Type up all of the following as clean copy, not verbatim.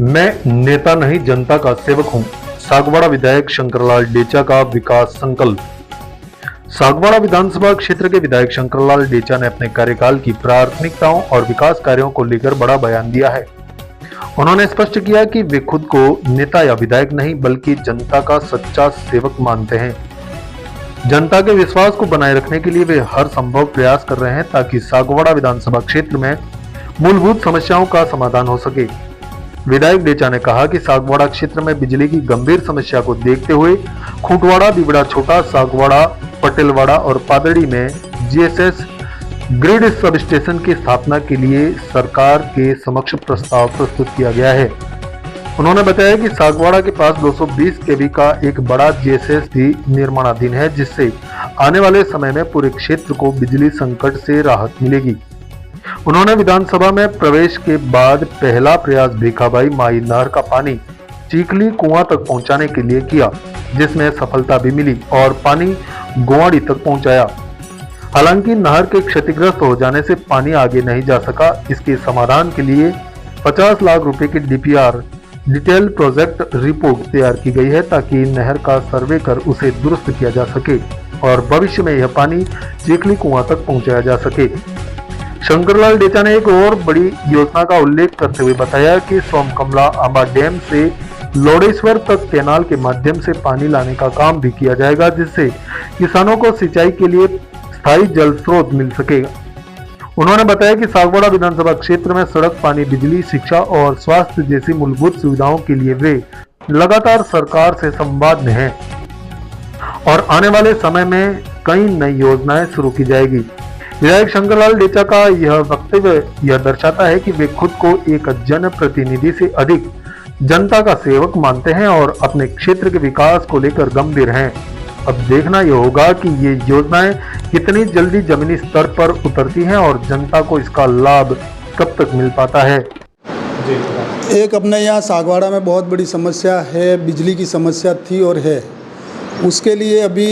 मैं नेता नहीं जनता का सेवक हूं, सागवाड़ा विधायक शंकरलाल डेचा का विकास संकल्प। सागवाड़ा विधानसभा क्षेत्र के विधायक शंकरलाल डेचा ने अपने कार्यकाल की प्राथमिकताओं और विकास कार्यों को लेकर बड़ा बयान दिया है। उन्होंने स्पष्ट किया कि वे खुद को नेता या विधायक नहीं बल्कि जनता का सच्चा सेवक मानते हैं। जनता के विश्वास को बनाए रखने के लिए वे हर संभव प्रयास कर रहे हैं ताकि सागवाड़ा विधानसभा क्षेत्र में मूलभूत समस्याओं का समाधान हो सके। विधायक डेचा ने कहा कि सागवाड़ा क्षेत्र में बिजली की गंभीर समस्या को देखते हुए खूंटवाड़ा, दीवड़ा छोटा, सागवाड़ा, पटेलवाड़ा और पादड़ी में जीएसएस ग्रिड सब स्टेशन की स्थापना के लिए सरकार के समक्ष प्रस्ताव प्रस्तुत किया गया है। उन्होंने बताया कि सागवाड़ा के पास 220 केवी का एक बड़ा जीएसएस भी निर्माणाधीन है, जिससे आने वाले समय में पूरे क्षेत्र को बिजली संकट से राहत मिलेगी। उन्होंने विधानसभा में प्रवेश के बाद पहला प्रयास भीखाबाई माई नहर का पानी चीखली कुआं तक पहुंचाने के लिए किया, जिसमें सफलता भी मिली और पानी गोवाड़ी तक पहुंचाया। हालांकि नहर के क्षतिग्रस्त हो जाने से पानी आगे नहीं जा सका। इसके समाधान के लिए 50 लाख रुपए की डीपीआर डिटेल प्रोजेक्ट रिपोर्ट तैयार की गई है ताकि नहर का सर्वे कर उसे दुरुस्त किया जा सके और भविष्य में यह पानी चीखली कुआं तक पहुंचाया जा सके। शंकरलाल डेचा ने एक और बड़ी योजना का उल्लेख करते हुए बताया कि सोमकमला आंबा डैम से लोडेश्वर तक कैनाल के माध्यम से पानी लाने का काम भी किया जाएगा, जिससे किसानों को सिंचाई के लिए स्थायी जल स्रोत मिल सकेगा। उन्होंने बताया कि सागवाड़ा विधानसभा क्षेत्र में सड़क, पानी, बिजली, शिक्षा और स्वास्थ्य जैसी मूलभूत सुविधाओं के लिए वे लगातार सरकार से संवाद में हैं और आने वाले समय में कई नई योजनाएं शुरू की जाएगी। विधायक शंकरलाल डेचा का यह वक्तव्य यह दर्शाता है कि वे खुद को एक जनप्रतिनिधि से अधिक जनता का सेवक मानते हैं और अपने क्षेत्र के विकास को लेकर गंभीर हैं। अब देखना यह होगा कि ये योजनाएं कितनी जल्दी जमीनी स्तर पर उतरती हैं और जनता को इसका लाभ कब तक मिल पाता है। एक अपने यहाँ सागवाड़ा में बहुत बड़ी समस्या है, बिजली की समस्या थी और है। उसके लिए अभी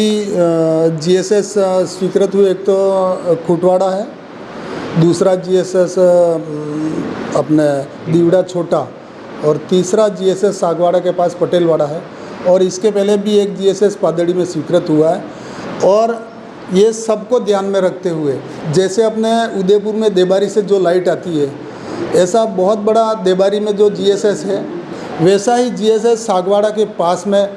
जीएसएस स्वीकृत हुए, एक तो खूंटवाड़ा है, दूसरा जीएसएस अपने दीवड़ा छोटा और तीसरा जीएसएस सागवाड़ा के पास पटेलवाड़ा है और इसके पहले भी एक जीएसएस पादड़ी में स्वीकृत हुआ है। और ये सबको ध्यान में रखते हुए जैसे अपने उदयपुर में देबारी से जो लाइट आती है, ऐसा बहुत बड़ा देबारी में जो जीएसएस है वैसा ही जीएसएस सागवाड़ा के पास में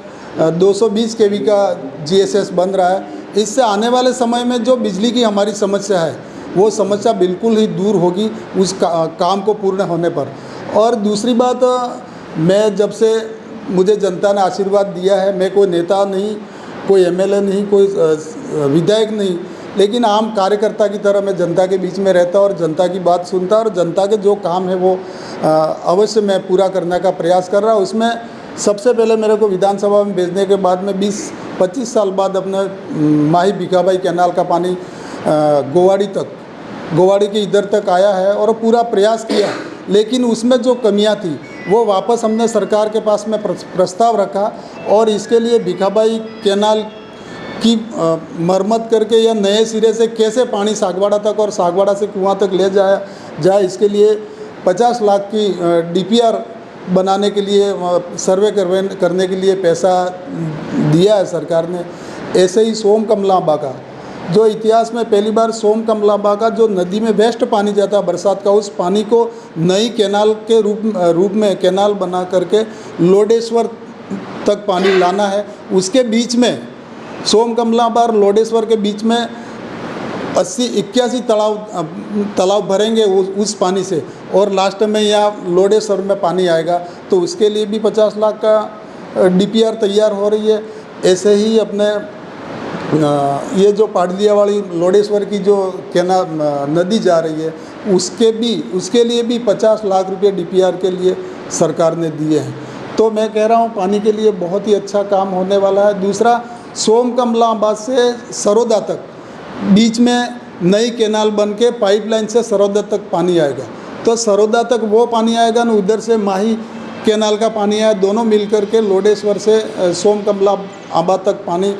220 केवी का जीएसएस बन रहा है। इससे आने वाले समय में जो बिजली की हमारी समस्या है वो समस्या बिल्कुल ही दूर होगी उस काम को पूर्ण होने पर। और दूसरी बात, मैं जब से मुझे जनता ने आशीर्वाद दिया है, मैं कोई नेता नहीं, कोई एमएलए नहीं, कोई विधायक नहीं, लेकिन आम कार्यकर्ता की तरह मैं जनता के बीच में रहता और जनता की बात सुनता और जनता के जो काम है वो अवश्य मैं पूरा करने का प्रयास कर रहा हूँ। उसमें सबसे पहले मेरे को विधानसभा में भेजने के बाद में 20-25 साल बाद अपने माही भीखाबाई कैनाल का पानी गोवाड़ी के इधर तक आया है और पूरा प्रयास किया, लेकिन उसमें जो कमियां थी वो वापस हमने सरकार के पास में प्रस्ताव रखा और इसके लिए भीखाबाई कैनाल की मरम्मत करके या नए सिरे से कैसे पानी सागवाड़ा तक और सागवाड़ा से कुआं तक ले जाए इसके लिए 50 लाख की डीपीआर बनाने के लिए, सर्वे करने के लिए पैसा दिया है सरकार ने। ऐसे ही सोमकमलांबा का जो इतिहास में पहली बार सोमकमलांबा का जो नदी में वेस्ट पानी जाता है बरसात का, उस पानी को नई कैनाल के रूप में कैनाल बना करके लोडेश्वर तक पानी लाना है। उसके बीच में सोमकमलांबा और लोडेश्वर के बीच में 80-81 तालाब भरेंगे उस पानी से और लास्ट में यहाँ लोडेश्वर में पानी आएगा, तो उसके लिए भी 50 लाख का डीपीआर तैयार हो रही है। ऐसे ही अपने ये जो पाडलिया वाली लोडेश्वर की जो नदी जा रही है उसके लिए भी 50 लाख रुपये डीपीआर के लिए सरकार ने दिए हैं। तो मैं कह रहा हूँ पानी के लिए बहुत ही अच्छा काम होने वाला है। दूसरा, सोमकमलांबा से सरोदा तक बीच में नई कैनाल बन के पाइपलाइन से सरोदा तक पानी आएगा, तो सरोदा तक वो पानी आएगा ना, उधर से माही कैनाल का पानी आया, दोनों मिलकर के लोडेश्वर से सोमकमलांबा तक पानी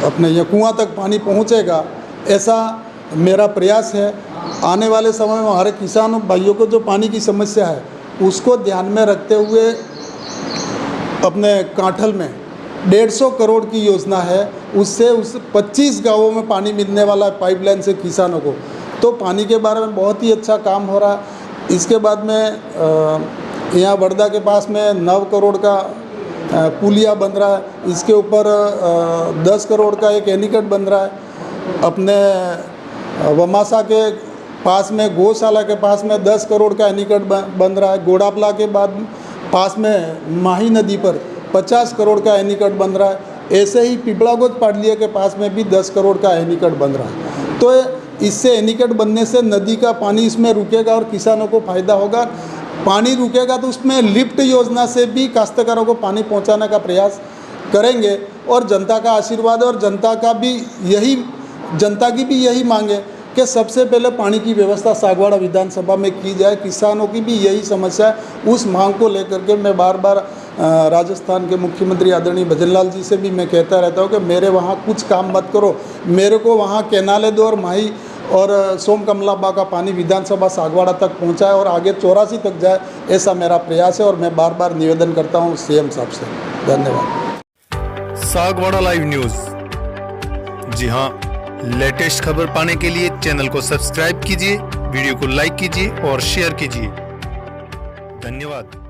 अपने ये कुआं तक पानी पहुंचेगा, ऐसा मेरा प्रयास है। आने वाले समय में हमारे किसानों भाइयों को जो पानी की समस्या है उसको ध्यान में रखते हुए अपने कांठल में 150 करोड़ की योजना है, उससे उस 25 गांवों में पानी मिलने वाला है पाइपलाइन से किसानों को। तो पानी के बारे में बहुत ही अच्छा काम हो रहा है। इसके बाद में यहाँ बड़दा के पास में 9 करोड़ का पुलिया बन रहा है, इसके ऊपर 10 करोड़ का एक एनीकट बन रहा है। अपने वमासा के पास में गौशाला के पास में 10 करोड़ का एनीकट बन रहा है। गोड़ापला के बाद पास में माही नदी पर 50 करोड़ का एनीकट बन रहा है। ऐसे ही पिपलागोद पाडलिया के पास में भी 10 करोड़ का एनीकट बन रहा है। तो इससे एनीकट बनने से नदी का पानी इसमें रुकेगा और किसानों को फ़ायदा होगा। पानी रुकेगा तो उसमें लिफ्ट योजना से भी काश्तकारों को पानी पहुंचाने का प्रयास करेंगे। और जनता का आशीर्वाद और जनता की भी यही मांग है कि सबसे पहले पानी की व्यवस्था सागवाड़ा विधानसभा में की जाए। किसानों की भी यही समस्या है। उस मांग को लेकर के मैं बार बार राजस्थान के मुख्यमंत्री आदरणीय भजनलाल जी से भी मैं कहता रहता हूँ कि मेरे वहाँ कुछ काम मत करो, मेरे को वहाँ कैनाले दो और माही और सोम कमलाबा का पानी विधानसभा सागवाड़ा तक पहुँचाए और आगे 84 तक जाए, ऐसा मेरा प्रयास है। और मैं बार बार निवेदन करता हूँ सीएम साहब से। धन्यवाद। सागवाड़ा लाइव न्यूज, जी हाँ, लेटेस्ट खबर पाने के लिए चैनल को सब्सक्राइब कीजिए, वीडियो को लाइक कीजिए और शेयर कीजिए। धन्यवाद।